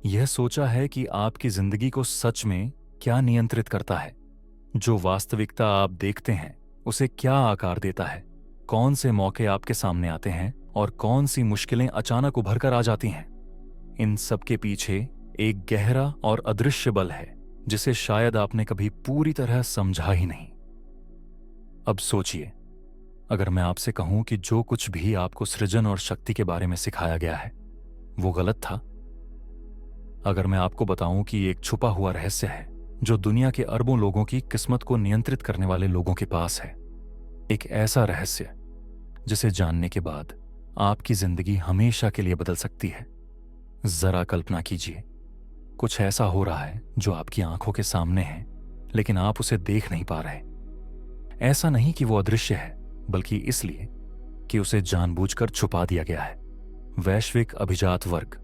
यह सोचा है कि आपकी जिंदगी को सच में क्या नियंत्रित करता है? जो वास्तविकता आप देखते हैं उसे क्या आकार देता है? कौन से मौके आपके सामने आते हैं और कौन सी मुश्किलें अचानक उभर कर आ जाती हैं? इन सब के पीछे एक गहरा और अदृश्य बल है जिसे शायद आपने कभी पूरी तरह समझा ही नहीं। अब सोचिए, अगर मैं आपसे कहूं कि जो कुछ भी आपको सृजन और शक्ति के बारे में सिखाया गया है वो गलत था। अगर मैं आपको बताऊं कि एक छुपा हुआ रहस्य है जो दुनिया के अरबों लोगों की किस्मत को नियंत्रित करने वाले लोगों के पास है, एक ऐसा रहस्य जिसे जानने के बाद आपकी जिंदगी हमेशा के लिए बदल सकती है। जरा कल्पना कीजिए, कुछ ऐसा हो रहा है जो आपकी आंखों के सामने है लेकिन आप उसे देख नहीं पा रहे। ऐसा नहीं कि वो अदृश्य है, बल्कि इसलिए कि उसे जानबूझकर छुपा दिया गया है। वैश्विक अभिजात वर्ग,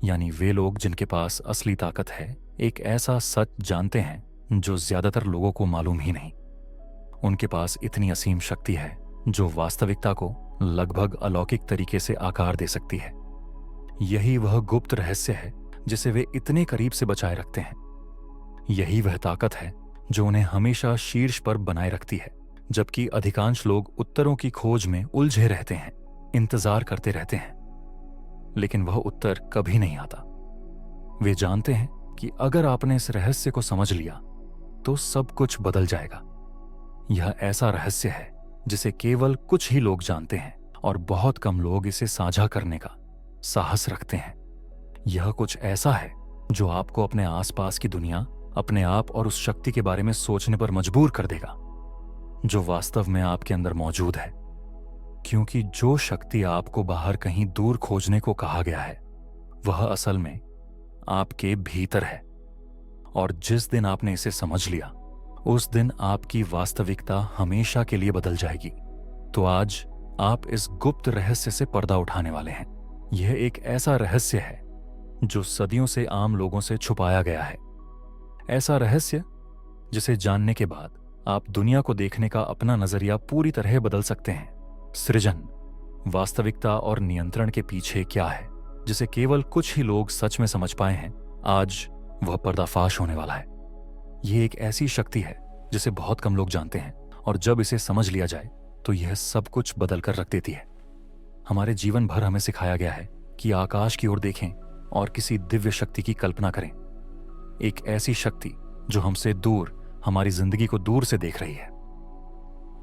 यानी वे लोग जिनके पास असली ताकत है, एक ऐसा सच जानते हैं जो ज्यादातर लोगों को मालूम ही नहीं। उनके पास इतनी असीम शक्ति है जो वास्तविकता को लगभग अलौकिक तरीके से आकार दे सकती है। यही वह गुप्त रहस्य है जिसे वे इतने करीब से बचाए रखते हैं। यही वह ताकत है जो उन्हें हमेशा शीर्ष पर बनाए रखती है, जबकि अधिकांश लोग उत्तरों की खोज में उलझे रहते हैं, इंतजार करते रहते हैं, लेकिन वह उत्तर कभी नहीं आता। वे जानते हैं कि अगर आपने इस रहस्य को समझ लिया तो सब कुछ बदल जाएगा। यह ऐसा रहस्य है जिसे केवल कुछ ही लोग जानते हैं और बहुत कम लोग इसे साझा करने का साहस रखते हैं। यह कुछ ऐसा है जो आपको अपने आसपास की दुनिया, अपने आप और उस शक्ति के बारे में सोचने पर मजबूर कर देगा जो वास्तव में आपके अंदर मौजूद है। क्योंकि जो शक्ति आपको बाहर कहीं दूर खोजने को कहा गया है वह असल में आपके भीतर है, और जिस दिन आपने इसे समझ लिया उस दिन आपकी वास्तविकता हमेशा के लिए बदल जाएगी। तो आज आप इस गुप्त रहस्य से पर्दा उठाने वाले हैं। यह एक ऐसा रहस्य है जो सदियों से आम लोगों से छुपाया गया है। ऐसा रहस्य जिसे जानने के बाद आप दुनिया को देखने का अपना नजरिया पूरी तरह बदल सकते हैं। सृजन, वास्तविकता और नियंत्रण के पीछे क्या है जिसे केवल कुछ ही लोग सच में समझ पाए हैं, आज वह पर्दाफाश होने वाला है। यह एक ऐसी शक्ति है जिसे बहुत कम लोग जानते हैं, और जब इसे समझ लिया जाए तो यह सब कुछ बदल कर रख देती है। हमारे जीवन भर हमें सिखाया गया है कि आकाश की ओर देखें और किसी दिव्य शक्ति की कल्पना करें, एक ऐसी शक्ति जो हमसे दूर, हमारी जिंदगी को दूर से देख रही है।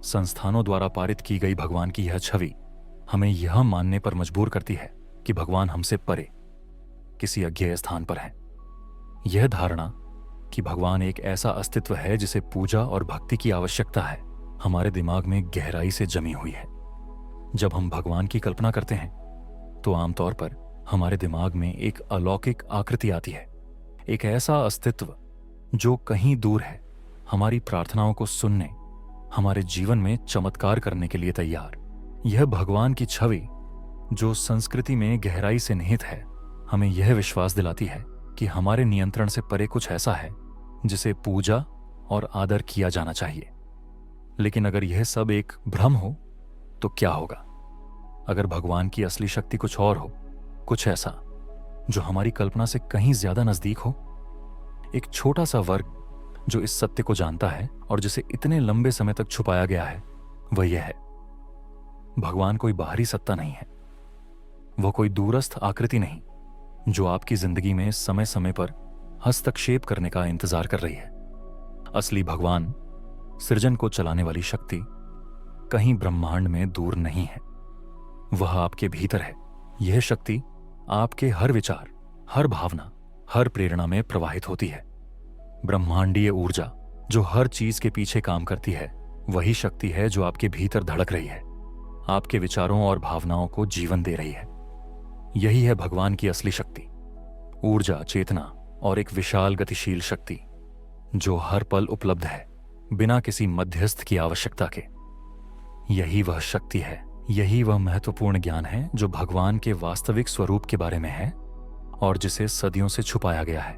संस्थानों द्वारा पारित की गई भगवान की यह छवि हमें यह मानने पर मजबूर करती है कि भगवान हमसे परे किसी अज्ञेय स्थान पर है। यह धारणा कि भगवान एक ऐसा अस्तित्व है जिसे पूजा और भक्ति की आवश्यकता है, हमारे दिमाग में गहराई से जमी हुई है। जब हम भगवान की कल्पना करते हैं तो आमतौर पर हमारे दिमाग में एक अलौकिक आकृति आती है, एक ऐसा अस्तित्व जो कहीं दूर है, हमारी प्रार्थनाओं को सुनने, हमारे जीवन में चमत्कार करने के लिए तैयार। यह भगवान की छवि जो संस्कृति में गहराई से निहित है, हमें यह विश्वास दिलाती है कि हमारे नियंत्रण से परे कुछ ऐसा है जिसे पूजा और आदर किया जाना चाहिए। लेकिन अगर यह सब एक भ्रम हो तो क्या होगा? अगर भगवान की असली शक्ति कुछ और हो, कुछ ऐसा जो हमारी कल्पना से कहीं ज्यादा नजदीक हो। एक छोटा सा वर्ग जो इस सत्य को जानता है और जिसे इतने लंबे समय तक छुपाया गया है, वह यह है, भगवान कोई बाहरी सत्ता नहीं है, वह कोई दूरस्थ आकृति नहीं जो आपकी जिंदगी में समय समय पर हस्तक्षेप करने का इंतजार कर रही है। असली भगवान, सृजन को चलाने वाली शक्ति, कहीं ब्रह्मांड में दूर नहीं है, वह आपके भीतर है। यह शक्ति आपके हर विचार, हर भावना, हर प्रेरणा में प्रवाहित होती है। ब्रह्मांडीय ऊर्जा जो हर चीज के पीछे काम करती है, वही शक्ति है जो आपके भीतर धड़क रही है, आपके विचारों और भावनाओं को जीवन दे रही है। यही है भगवान की असली शक्ति, ऊर्जा, चेतना और एक विशाल गतिशील शक्ति जो हर पल उपलब्ध है, बिना किसी मध्यस्थ की आवश्यकता के। यही वह शक्ति है, यही वह महत्वपूर्ण ज्ञान है जो भगवान के वास्तविक स्वरूप के बारे में है और जिसे सदियों से छुपाया गया है।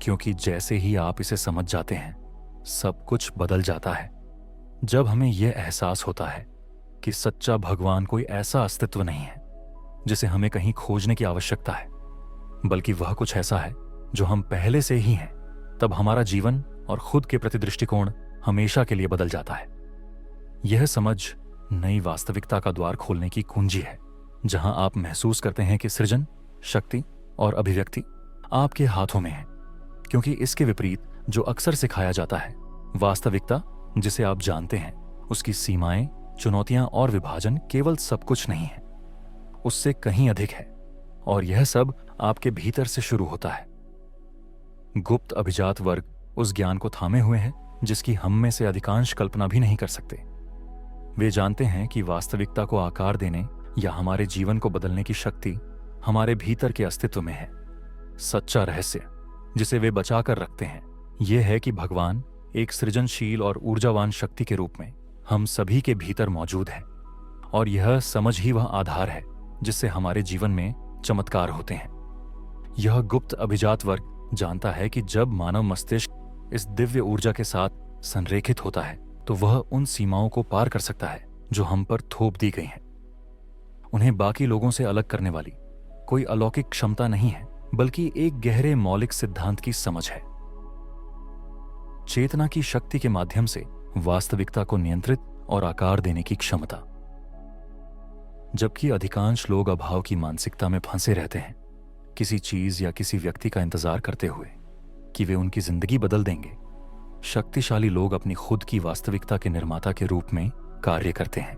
क्योंकि जैसे ही आप इसे समझ जाते हैं, सब कुछ बदल जाता है। जब हमें यह एहसास होता है कि सच्चा भगवान कोई ऐसा अस्तित्व नहीं है जिसे हमें कहीं खोजने की आवश्यकता है, बल्कि वह कुछ ऐसा है जो हम पहले से ही हैं। तब हमारा जीवन और खुद के प्रति दृष्टिकोण हमेशा के लिए बदल जाता है। यह समझ नई वास्तविकता का द्वार खोलने की कुंजी है, जहां आप महसूस करते हैं कि सृजन, शक्ति और अभिव्यक्ति आपके हाथों में है। क्योंकि इसके विपरीत जो अक्सर सिखाया जाता है, वास्तविकता जिसे आप जानते हैं, उसकी सीमाएं, चुनौतियां और विभाजन केवल सब कुछ नहीं है, उससे कहीं अधिक है। और यह सब आपके भीतर से शुरू होता है। गुप्त अभिजात वर्ग उस ज्ञान को थामे हुए हैं जिसकी हम में से अधिकांश कल्पना भी नहीं कर सकते। वे जानते हैं कि वास्तविकता को आकार देने या हमारे जीवन को बदलने की शक्ति हमारे भीतर के अस्तित्व में है। सच्चा रहस्य जिसे वे बचा कर रखते हैं यह है कि भगवान एक सृजनशील और ऊर्जावान शक्ति के रूप में हम सभी के भीतर मौजूद है, और यह समझ ही वह आधार है जिससे हमारे जीवन में चमत्कार होते हैं। यह गुप्त अभिजात वर्ग जानता है कि जब मानव मस्तिष्क इस दिव्य ऊर्जा के साथ संरेखित होता है तो वह उन सीमाओं को पार कर सकता है जो हम पर थोप दी गई हैं। उन्हें बाकी लोगों से अलग करने वाली कोई अलौकिक क्षमता नहीं है, बल्कि एक गहरे मौलिक सिद्धांत की समझ है। चेतना की शक्ति के माध्यम से वास्तविकता को नियंत्रित और आकार देने की क्षमता। जबकि अधिकांश लोग अभाव की मानसिकता में फंसे रहते हैं, किसी चीज या किसी व्यक्ति का इंतजार करते हुए कि वे उनकी जिंदगी बदल देंगे, शक्तिशाली लोग अपनी खुद की वास्तविकता के निर्माता के रूप में कार्य करते हैं।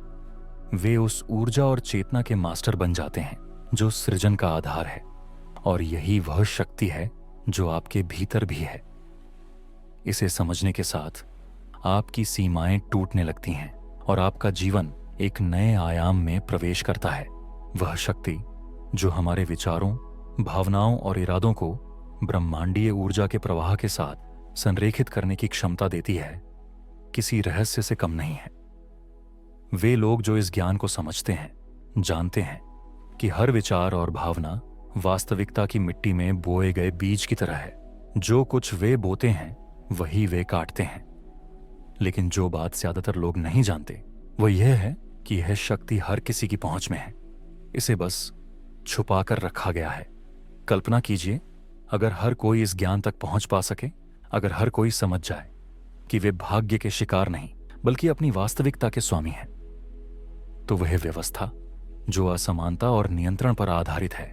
वे उस ऊर्जा और चेतना के मास्टर बन जाते हैं जो सृजन का आधार है, और यही वह शक्ति है जो आपके भीतर भी है। इसे समझने के साथ आपकी सीमाएं टूटने लगती हैं और आपका जीवन एक नए आयाम में प्रवेश करता है। वह शक्ति जो हमारे विचारों, भावनाओं और इरादों को ब्रह्मांडीय ऊर्जा के प्रवाह के साथ संरेखित करने की क्षमता देती है, किसी रहस्य से कम नहीं है। वे लोग जो इस ज्ञान को समझते हैं जानते हैं कि हर विचार और भावना वास्तविकता की मिट्टी में बोए गए बीज की तरह है। जो कुछ वे बोते हैं वही वे काटते हैं। लेकिन जो बात ज्यादातर लोग नहीं जानते वह यह है कि यह शक्ति हर किसी की पहुंच में है, इसे बस छुपा कर रखा गया है। कल्पना कीजिए, अगर हर कोई इस ज्ञान तक पहुंच पा सके, अगर हर कोई समझ जाए कि वे भाग्य के शिकार नहीं बल्कि अपनी वास्तविकता के स्वामी हैं, तो वह व्यवस्था जो असमानता और नियंत्रण पर आधारित है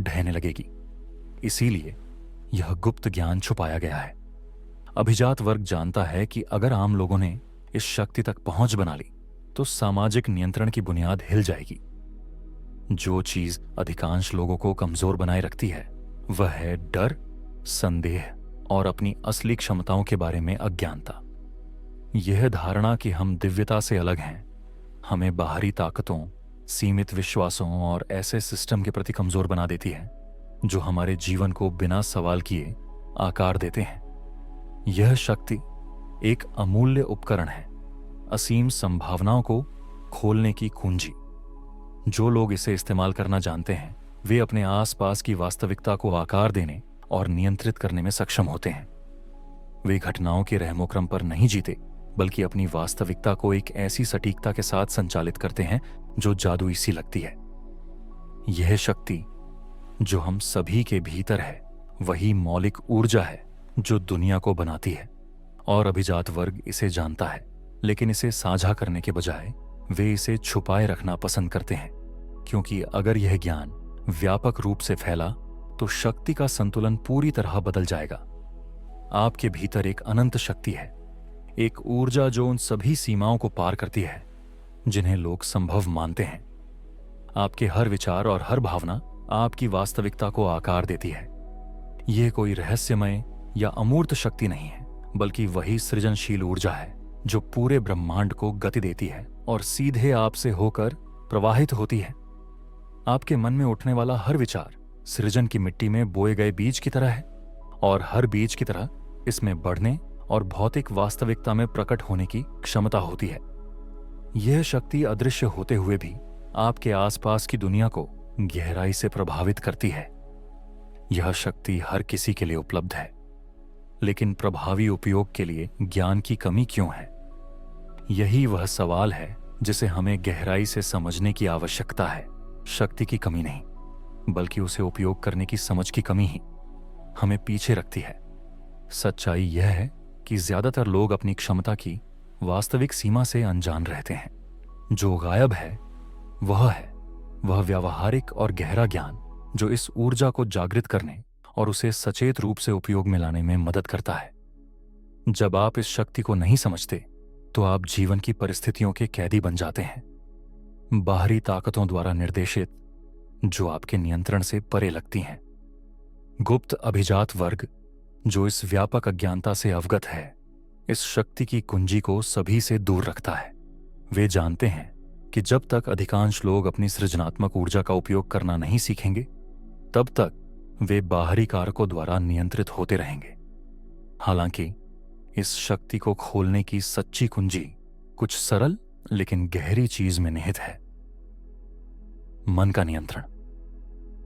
ढहने लगेगी। इसीलिए यह गुप्त ज्ञान छुपाया गया है। अभिजात वर्ग जानता है कि अगर आम लोगों ने इस शक्ति तक पहुंच बना ली तो सामाजिक नियंत्रण की बुनियाद हिल जाएगी। जो चीज अधिकांश लोगों को कमजोर बनाए रखती है वह है डर, संदेह और अपनी असली क्षमताओं के बारे में अज्ञानता। यह धारणा कि हम दिव्यता से अलग हैं हमें बाहरी ताकतों, सीमित विश्वासों और ऐसे सिस्टम के प्रति कमजोर बना देती है जो हमारे जीवन को बिना सवाल किए आकार देते हैं। यह शक्ति एक अमूल्य उपकरण है, असीम संभावनाओं को खोलने की कुंजी। जो लोग इसे इस्तेमाल करना जानते हैं वे अपने आसपास की वास्तविकता को आकार देने और नियंत्रित करने में सक्षम होते हैं। वे घटनाओं के रहमोक्रम पर नहीं जीते बल्कि अपनी वास्तविकता को एक ऐसी सटीकता के साथ संचालित करते हैं जो जादुई सी लगती है। यह शक्ति जो हम सभी के भीतर है वही मौलिक ऊर्जा है जो दुनिया को बनाती है, और अभिजात वर्ग इसे जानता है, लेकिन इसे साझा करने के बजाय वे इसे छुपाए रखना पसंद करते हैं, क्योंकि अगर यह ज्ञान व्यापक रूप से फैला तो शक्ति का संतुलन पूरी तरह बदल जाएगा। आपके भीतर एक अनंत शक्ति है, एक ऊर्जा जो उन सभी सीमाओं को पार करती है जिन्हें लोग संभव मानते हैं। आपके हर विचार और हर भावना आपकी वास्तविकता को आकार देती है। यह कोई रहस्यमय या अमूर्त शक्ति नहीं है, बल्कि वही सृजनशील ऊर्जा है जो पूरे ब्रह्मांड को गति देती है और सीधे आपसे होकर प्रवाहित होती है। आपके मन में उठने वाला हर विचार सृजन की मिट्टी में बोए गए बीज की तरह है, और हर बीज की तरह इसमें बढ़ने और भौतिक वास्तविकता में प्रकट होने की क्षमता होती है। यह शक्ति अदृश्य होते हुए भी आपके आसपास की दुनिया को गहराई से प्रभावित करती है। यह शक्ति हर किसी के लिए उपलब्ध है, लेकिन प्रभावी उपयोग के लिए ज्ञान की कमी क्यों है? यही वह सवाल है जिसे हमें गहराई से समझने की आवश्यकता है। शक्ति की कमी नहीं, बल्कि उसे उपयोग करने की समझ की कमी ही हमें पीछे रखती है। सच्चाई यह है कि ज्यादातर लोग अपनी क्षमता की वास्तविक सीमा से अनजान रहते हैं। जो गायब है वह व्यावहारिक और गहरा ज्ञान जो इस ऊर्जा को जागृत करने और उसे सचेत रूप से उपयोग में लाने में मदद करता है। जब आप इस शक्ति को नहीं समझते तो आप जीवन की परिस्थितियों के कैदी बन जाते हैं, बाहरी ताकतों द्वारा निर्देशित, जो आपके नियंत्रण से परे लगती हैं। गुप्त अभिजात वर्ग जो इस व्यापक अज्ञानता से अवगत है, इस शक्ति की कुंजी को सभी से दूर रखता है। वे जानते हैं कि जब तक अधिकांश लोग अपनी सृजनात्मक ऊर्जा का उपयोग करना नहीं सीखेंगे, तब तक वे बाहरी कारकों द्वारा नियंत्रित होते रहेंगे। हालांकि इस शक्ति को खोलने की सच्ची कुंजी कुछ सरल लेकिन गहरी चीज में निहित है। मन का नियंत्रण।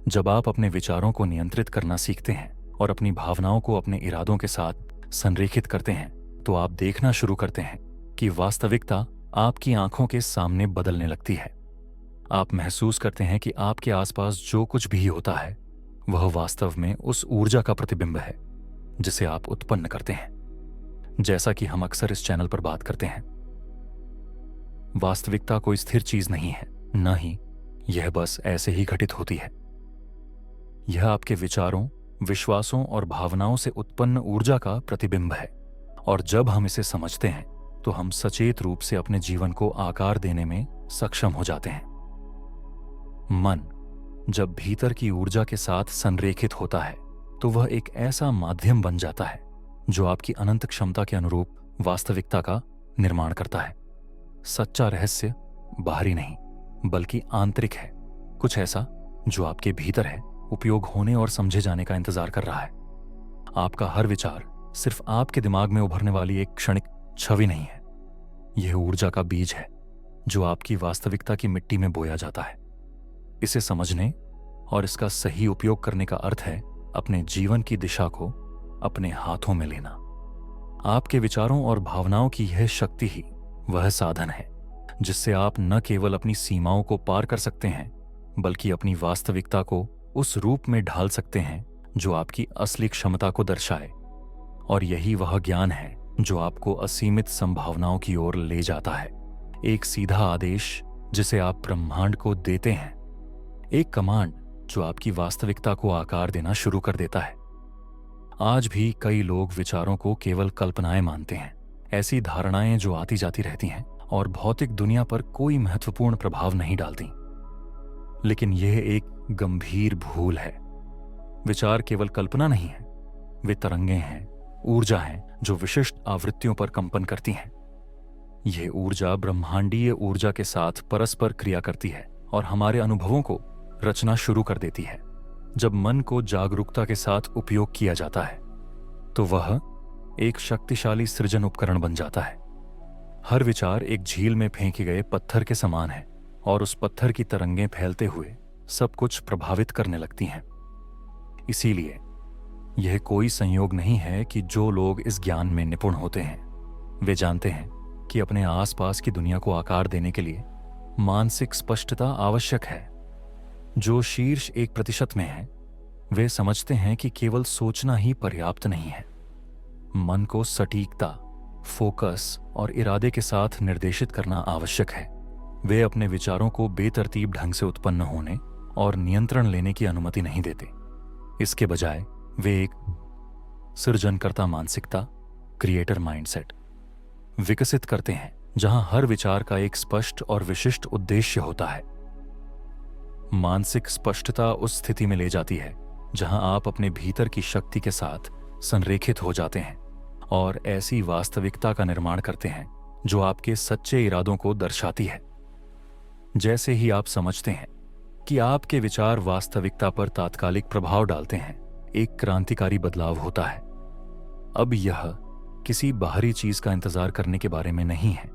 जब आप अपने विचारों को नियंत्रित करना सीखते हैं और अपनी भावनाओं को अपने इरादों के साथ संरेखित करते हैं, तो आप देखना शुरू करते हैं कि वास्तविकता आपकी आंखों के सामने बदलने लगती है। आप महसूस करते हैं कि आपके आसपास जो कुछ भी होता है वह वास्तव में उस ऊर्जा का प्रतिबिंब है जिसे आप उत्पन्न करते हैं। जैसा कि हम अक्सर इस चैनल पर बात करते हैं, वास्तविकता कोई स्थिर चीज नहीं है, न ही यह बस ऐसे ही घटित होती है। यह आपके विचारों, विश्वासों और भावनाओं से उत्पन्न ऊर्जा का प्रतिबिंब है, और जब हम इसे समझते हैं तो हम सचेत रूप से अपने जीवन को आकार देने में सक्षम हो जाते हैं। मन जब भीतर की ऊर्जा के साथ संरेखित होता है तो वह एक ऐसा माध्यम बन जाता है जो आपकी अनंत क्षमता के अनुरूप वास्तविकता का निर्माण करता है। सच्चा रहस्य बाहरी नहीं बल्कि आंतरिक है, कुछ ऐसा जो आपके भीतर है, उपयोग होने और समझे जाने का इंतजार कर रहा है। आपका हर विचार सिर्फ आपके दिमाग में उभरने वाली एक क्षणिक छवि नहीं है, यह ऊर्जा का बीज है जो आपकी वास्तविकता की मिट्टी में बोया जाता है। इसे समझने और इसका सही उपयोग करने का अर्थ है अपने जीवन की दिशा को अपने हाथों में लेना। आपके विचारों और भावनाओं की यह शक्ति ही वह साधन है जिससे आप न केवल अपनी सीमाओं को पार कर सकते हैं, बल्कि अपनी वास्तविकता को उस रूप में ढाल सकते हैं जो आपकी असली क्षमता को दर्शाए। और यही वह ज्ञान है जो आपको असीमित संभावनाओं की ओर ले जाता है। एक सीधा आदेश जिसे आप ब्रह्मांड को देते हैं, एक कमांड जो आपकी वास्तविकता को आकार देना शुरू कर देता है। आज भी कई लोग विचारों को केवल कल्पनाएं मानते हैं, ऐसी धारणाएं जो आती जाती रहती हैं और भौतिक दुनिया पर कोई महत्वपूर्ण प्रभाव नहीं डालती। लेकिन यह एक गंभीर भूल है। विचार केवल कल्पना नहीं है, वे तरंगें हैं, ऊर्जा हैं जो विशिष्ट आवृत्तियों पर कंपन करती हैं। यह ऊर्जा ब्रह्मांडीय ऊर्जा के साथ परस्पर क्रिया करती है और हमारे अनुभवों को रचना शुरू कर देती है। जब मन को जागरूकता के साथ उपयोग किया जाता है तो वह एक शक्तिशाली सृजन उपकरण बन जाता है। हर विचार एक झील में फेंके गए पत्थर के समान है और उस पत्थर की तरंगें फैलते हुए सब कुछ प्रभावित करने लगती हैं। इसीलिए यह कोई संयोग नहीं है कि जो लोग इस ज्ञान में निपुण होते हैं वे जानते हैं कि अपने आसपास की दुनिया को आकार देने के लिए मानसिक स्पष्टता आवश्यक है। जो शीर्ष 1% में हैं, वे समझते हैं कि केवल सोचना ही पर्याप्त नहीं है। मन को सटीकता, फोकस और इरादे के साथ निर्देशित करना आवश्यक है। वे अपने विचारों को बेतरतीब ढंग से उत्पन्न होने और नियंत्रण लेने की अनुमति नहीं देते। इसके बजाय वे एक सृजनकर्ता मानसिकता, क्रिएटर माइंडसेट विकसित करते हैं, जहां हर विचार का एक स्पष्ट और विशिष्ट उद्देश्य होता है। मानसिक स्पष्टता उस स्थिति में ले जाती है जहां आप अपने भीतर की शक्ति के साथ संरेखित हो जाते हैं और ऐसी वास्तविकता का निर्माण करते हैं जो आपके सच्चे इरादों को दर्शाती है। जैसे ही आप समझते हैं कि आपके विचार वास्तविकता पर तात्कालिक प्रभाव डालते हैं, एक क्रांतिकारी बदलाव होता है। अब यह किसी बाहरी चीज का इंतजार करने के बारे में नहीं है,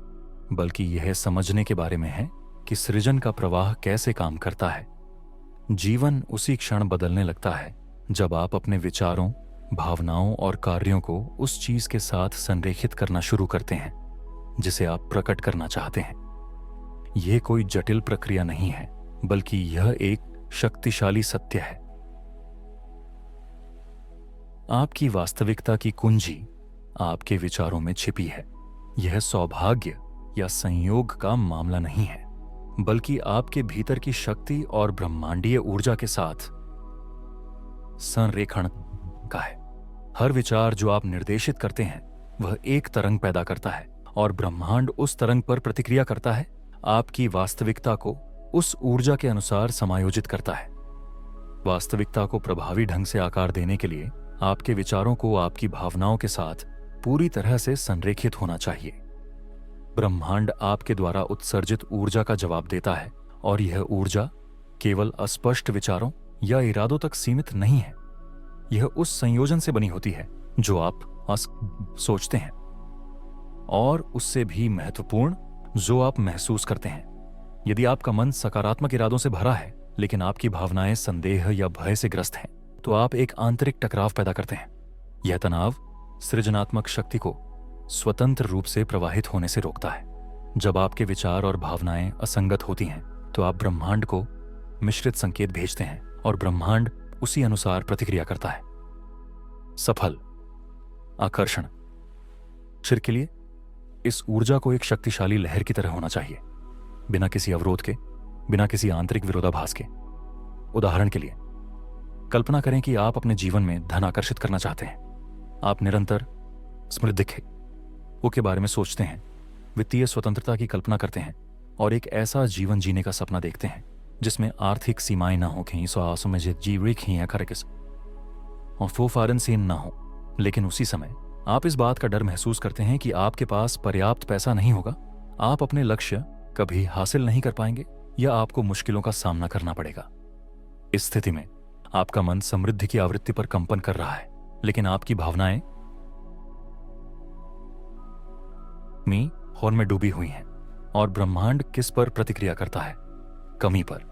बल्कि यह समझने के बारे में है कि सृजन का प्रवाह कैसे काम करता है। जीवन उसी क्षण बदलने लगता है जब आप अपने विचारों, भावनाओं और कार्यों को उस चीज के साथ संरेखित करना शुरू करते हैं जिसे आप प्रकट करना चाहते हैं। यह कोई जटिल प्रक्रिया नहीं है, बल्कि यह एक शक्तिशाली सत्य है। आपकी वास्तविकता की कुंजी आपके विचारों में छिपी है। यह सौभाग्य या संयोग का मामला नहीं है, बल्कि आपके भीतर की शक्ति और ब्रह्मांडीय ऊर्जा के साथ संरेखण का है। हर विचार जो आप निर्देशित करते हैं वह एक तरंग पैदा करता है और ब्रह्मांड उस तरंग पर प्रतिक्रिया करता है, आपकी वास्तविकता को उस ऊर्जा के अनुसार समायोजित करता है। वास्तविकता को प्रभावी ढंग से आकार देने के लिए आपके विचारों को आपकी भावनाओं के साथ पूरी तरह से संरेखित होना चाहिए। ब्रह्मांड आपके द्वारा उत्सर्जित ऊर्जा का जवाब देता है और यह ऊर्जा केवल अस्पष्ट विचारों या इरादों तक सीमित नहीं है। यह उस संयोजन से बनी होती है जो आप सोचते हैं और उससे भी महत्वपूर्ण जो आप महसूस करते हैं। यदि आपका मन सकारात्मक इरादों से भरा है लेकिन आपकी भावनाएं संदेह या भय से ग्रस्त हैं, तो आप एक आंतरिक टकराव पैदा करते हैं। यह तनाव सृजनात्मक शक्ति को स्वतंत्र रूप से प्रवाहित होने से रोकता है। जब आपके विचार और भावनाएं असंगत होती हैं, तो आप ब्रह्मांड को मिश्रित संकेत भेजते हैं और ब्रह्मांड उसी अनुसार प्रतिक्रिया करता है। सफल आकर्षण चिर के लिए इस ऊर्जा को एक शक्तिशाली लहर की तरह होना चाहिए, बिना किसी अवरोध के, बिना किसी आंतरिक विरोधाभास के। उदाहरण के लिए, कल्पना करें कि आप अपने जीवन में धन आकर्षित करना चाहते हैं। आप निरंतर समृद्धि के बारे में सोचते हैं, वित्तीय स्वतंत्रता की कल्पना करते हैं और एक ऐसा जीवन जीने का सपना देखते हैं जिसमें आर्थिक सीमाएं ना हो, और फोफारनसीन ना हो। लेकिन उसी समय आप इस बात का डर महसूस करते हैं कि आपके पास पर्याप्त पैसा नहीं होगा, आप अपने लक्ष्य कभी हासिल नहीं कर पाएंगे या आपको मुश्किलों का सामना करना पड़ेगा। इस स्थिति में आपका मन समृद्धि की आवृत्ति पर कंपन कर रहा है, लेकिन आपकी भावनाएं हॉर्न में डूबी हुई हैं। और ब्रह्मांड किस पर प्रतिक्रिया करता है? कमी पर,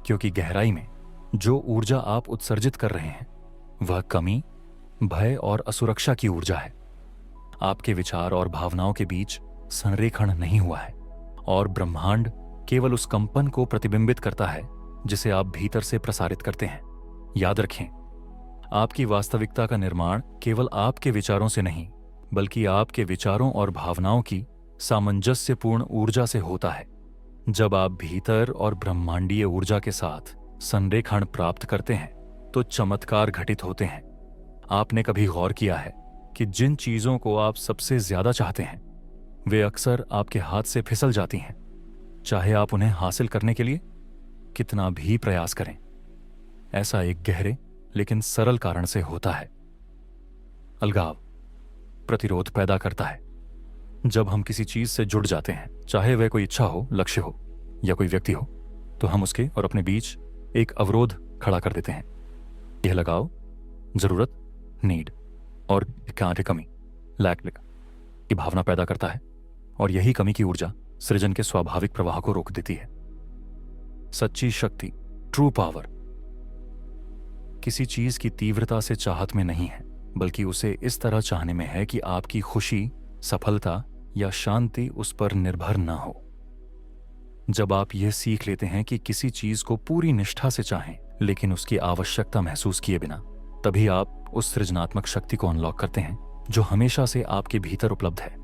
क्योंकि गहराई में जो ऊर्जा आप उत्सर्जित कर रहे हैं वह कमी, भय और असुरक्षा की ऊर्जा है। आपके विचार और भावनाओं के बीच संरेखण नहीं हुआ है और ब्रह्मांड केवल उस कंपन को प्रतिबिंबित करता है जिसे आप भीतर से प्रसारित करते हैं। याद रखें, आपकी वास्तविकता का निर्माण केवल आपके विचारों से नहीं, बल्कि आपके विचारों और भावनाओं की सामंजस्यपूर्ण ऊर्जा से होता है। जब आप भीतर और ब्रह्मांडीय ऊर्जा के साथ संरेखण प्राप्त करते हैं तो चमत्कार घटित होते हैं। आपने कभी गौर किया है कि जिन चीजों को आप सबसे ज्यादा चाहते हैं वे अक्सर आपके हाथ से फिसल जाती हैं, चाहे आप उन्हें हासिल करने के लिए कितना भी प्रयास करें। ऐसा एक गहरे लेकिन सरल कारण से होता है। अलगाव प्रतिरोध पैदा करता है। जब हम किसी चीज से जुड़ जाते हैं, चाहे वह कोई इच्छा हो, लक्ष्य हो या कोई व्यक्ति हो, तो हम उसके और अपने बीच एक अवरोध खड़ा कर देते हैं। यह लगाव जरूरत, नीड और कमी, लैक की भावना पैदा करता है और यही कमी की ऊर्जा सृजन के स्वाभाविक प्रवाह को रोक देती है। सच्ची शक्ति, ट्रू पावर, किसी चीज की तीव्रता से चाहत में नहीं है, बल्कि उसे इस तरह चाहने में है कि आपकी खुशी, सफलता या शांति उस पर निर्भर ना हो। जब आप यह सीख लेते हैं कि किसी चीज को पूरी निष्ठा से चाहें लेकिन उसकी आवश्यकता महसूस किए बिना, तभी आप उस सृजनात्मक शक्ति को अनलॉक करते हैं जो हमेशा से आपके भीतर उपलब्ध है।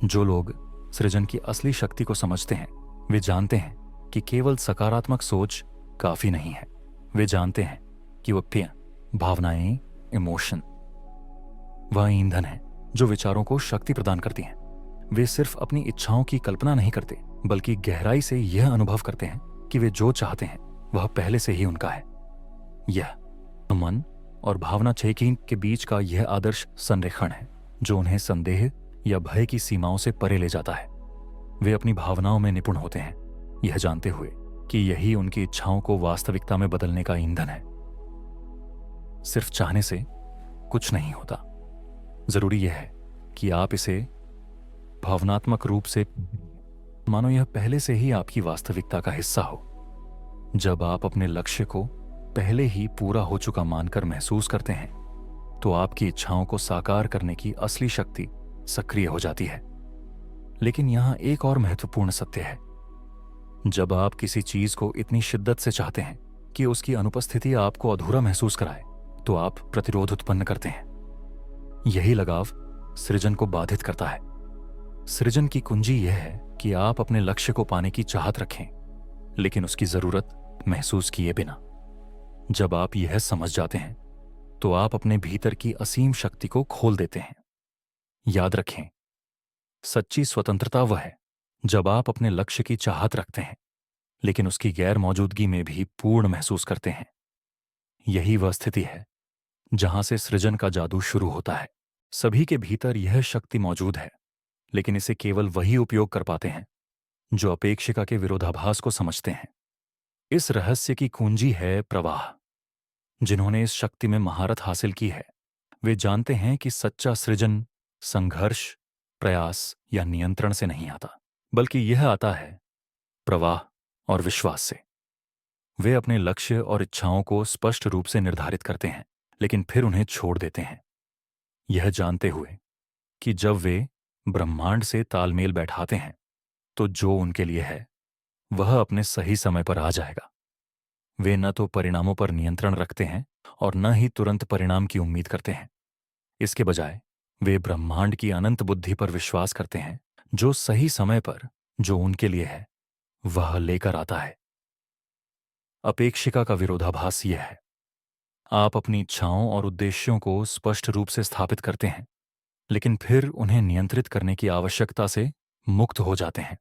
जो लोग सृजन की असली शक्ति को समझते हैं वे जानते हैं कि केवल सकारात्मक सोच काफी नहीं है। वे जानते हैं कि वो भावनाएं, इमोशन वह ईंधन है जो विचारों को शक्ति प्रदान करती हैं। वे सिर्फ अपनी इच्छाओं की कल्पना नहीं करते, बल्कि गहराई से यह अनुभव करते हैं कि वे जो चाहते हैं वह पहले से ही उनका है। यह मन और भावना चेकिंग के बीच का यह आदर्श संरेखण है जो उन्हें संदेह या भय की सीमाओं से परे ले जाता है। वे अपनी भावनाओं में निपुण होते हैं, यह जानते हुए कि यही उनकी इच्छाओं को वास्तविकता में बदलने का ईंधन है। सिर्फ चाहने से कुछ नहीं होता। जरूरी यह है कि आप इसे भावनात्मक रूप से मानो यह पहले से ही आपकी वास्तविकता का हिस्सा हो। जब आप अपने लक्ष्य को पहले ही पूरा हो चुका मानकर महसूस करते हैं तो आपकी इच्छाओं को साकार करने की असली शक्ति सक्रिय हो जाती है। लेकिन यहां एक और महत्वपूर्ण सत्य है। जब आप किसी चीज को इतनी शिद्दत से चाहते हैं कि उसकी अनुपस्थिति आपको अधूरा महसूस कराए, तो आप प्रतिरोध उत्पन्न करते हैं। यही लगाव सृजन को बाधित करता है। सृजन की कुंजी यह है कि आप अपने लक्ष्य को पाने की चाहत रखें, लेकिन उसकी जरूरत महसूस किए बिना। जब आप यह समझ जाते हैं, तो आप अपने भीतर की असीम शक्ति को खोल देते हैं। याद रखें, सच्ची स्वतंत्रता वह है जब आप अपने लक्ष्य की चाहत रखते हैं, लेकिन उसकी गैर मौजूदगी में भी पूर्ण महसूस करते हैं। यही वह स्थिति है जहां से सृजन का जादू शुरू होता है। सभी के भीतर यह शक्ति मौजूद है, लेकिन इसे केवल वही उपयोग कर पाते हैं जो अपेक्षिका के विरोधाभास को समझते हैं। इस रहस्य की कुंजी है प्रवाह। जिन्होंने इस शक्ति में महारत हासिल की है, वे जानते हैं कि सच्चा सृजन संघर्ष, प्रयास या नियंत्रण से नहीं आता, बल्कि यह आता है प्रवाह और विश्वास से। वे अपने लक्ष्य और इच्छाओं को स्पष्ट रूप से निर्धारित करते हैं, लेकिन फिर उन्हें छोड़ देते हैं, यह जानते हुए कि जब वे ब्रह्मांड से तालमेल बैठाते हैं, तो जो उनके लिए है वह अपने सही समय पर आ जाएगा। वे न तो परिणामों पर नियंत्रण रखते हैं और न ही तुरंत परिणाम की उम्मीद करते हैं। इसके बजाय वे ब्रह्मांड की अनंत बुद्धि पर विश्वास करते हैं, जो सही समय पर जो उनके लिए है वह लेकर आता है। अपेक्षिका का विरोधाभास यह है, आप अपनी इच्छाओं और उद्देश्यों को स्पष्ट रूप से स्थापित करते हैं, लेकिन फिर उन्हें नियंत्रित करने की आवश्यकता से मुक्त हो जाते हैं,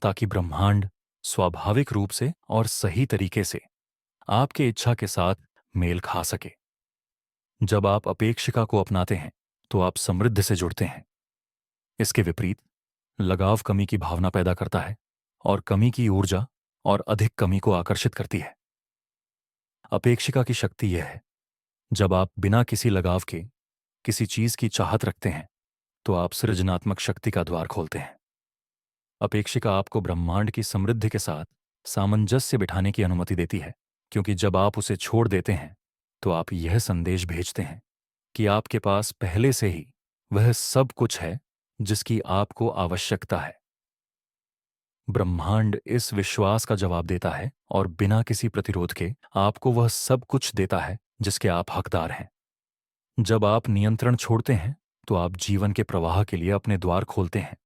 ताकि ब्रह्मांड स्वाभाविक रूप से और सही तरीके से आपके इच्छा के साथ मेल खा सके। जब आप अपेक्षिका को अपनाते हैं, तो आप समृद्धि से जुड़ते हैं। इसके विपरीत लगाव कमी की भावना पैदा करता है और कमी की ऊर्जा और अधिक कमी को आकर्षित करती है। अपेक्षिका की शक्ति यह है, जब आप बिना किसी लगाव के किसी चीज की चाहत रखते हैं, तो आप सृजनात्मक शक्ति का द्वार खोलते हैं। अपेक्षिका आपको ब्रह्मांड की समृद्धि के साथ सामंजस्य बिठाने की अनुमति देती है, क्योंकि जब आप उसे छोड़ देते हैं, तो आप यह संदेश भेजते हैं कि आपके पास पहले से ही वह सब कुछ है जिसकी आपको आवश्यकता है। ब्रह्मांड इस विश्वास का जवाब देता है और बिना किसी प्रतिरोध के आपको वह सब कुछ देता है जिसके आप हकदार हैं। जब आप नियंत्रण छोड़ते हैं, तो आप जीवन के प्रवाह के लिए अपने द्वार खोलते हैं,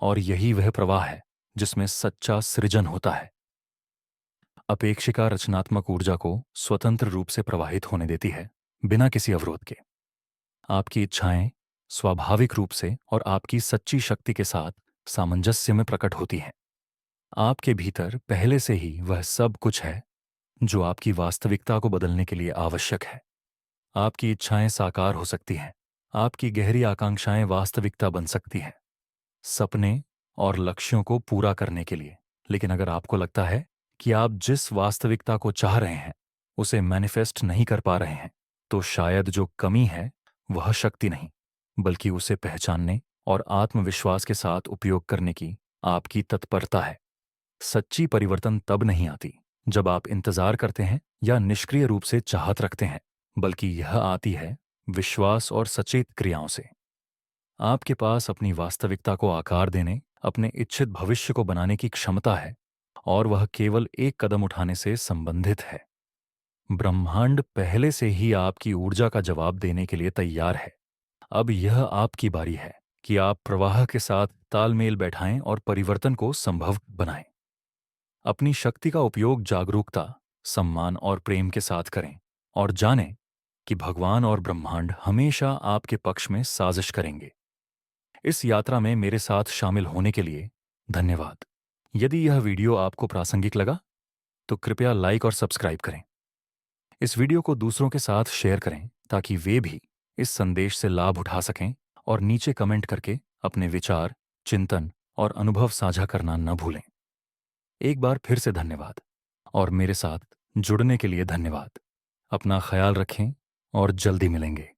और यही वह प्रवाह है जिसमें सच्चा सृजन होता है। अपेक्षिका रचनात्मक ऊर्जा को स्वतंत्र रूप से प्रवाहित होने देती है, बिना किसी अवरोध के। आपकी इच्छाएं स्वाभाविक रूप से और आपकी सच्ची शक्ति के साथ सामंजस्य में प्रकट होती हैं। आपके भीतर पहले से ही वह सब कुछ है जो आपकी वास्तविकता को बदलने के लिए आवश्यक है। आपकी इच्छाएं साकार हो सकती हैं, आपकी गहरी आकांक्षाएं वास्तविकता बन सकती हैं, सपने और लक्ष्यों को पूरा करने के लिए। लेकिन अगर आपको लगता है कि आप जिस वास्तविकता को चाह रहे हैं उसे मैनिफेस्ट नहीं कर पा रहे हैं, तो शायद जो कमी है वह शक्ति नहीं, बल्कि उसे पहचानने और आत्मविश्वास के साथ उपयोग करने की आपकी तत्परता है। सच्ची परिवर्तन तब नहीं आती जब आप इंतजार करते हैं या निष्क्रिय रूप से चाहत रखते हैं, बल्कि यह आती है विश्वास और सचेत क्रियाओं से। आपके पास अपनी वास्तविकता को आकार देने, अपने इच्छित भविष्य को बनाने की क्षमता है, और वह केवल एक कदम उठाने से संबंधित है। ब्रह्मांड पहले से ही आपकी ऊर्जा का जवाब देने के लिए तैयार है। अब यह आपकी बारी है कि आप प्रवाह के साथ तालमेल बैठाएं और परिवर्तन को संभव बनाएं। अपनी शक्ति का उपयोग जागरूकता, सम्मान और प्रेम के साथ करें, और जानें कि भगवान और ब्रह्मांड हमेशा आपके पक्ष में साजिश करेंगे। इस यात्रा में मेरे साथ शामिल होने के लिए धन्यवाद। यदि यह वीडियो आपको प्रासंगिक लगा, तो कृपया लाइक और सब्सक्राइब करें। इस वीडियो को दूसरों के साथ शेयर करें ताकि वे भी इस संदेश से लाभ उठा सकें, और नीचे कमेंट करके अपने विचार, चिंतन और अनुभव साझा करना न भूलें। एक बार फिर से धन्यवाद, और मेरे साथ जुड़ने के लिए धन्यवाद। अपना ख्याल रखें और जल्दी मिलेंगे।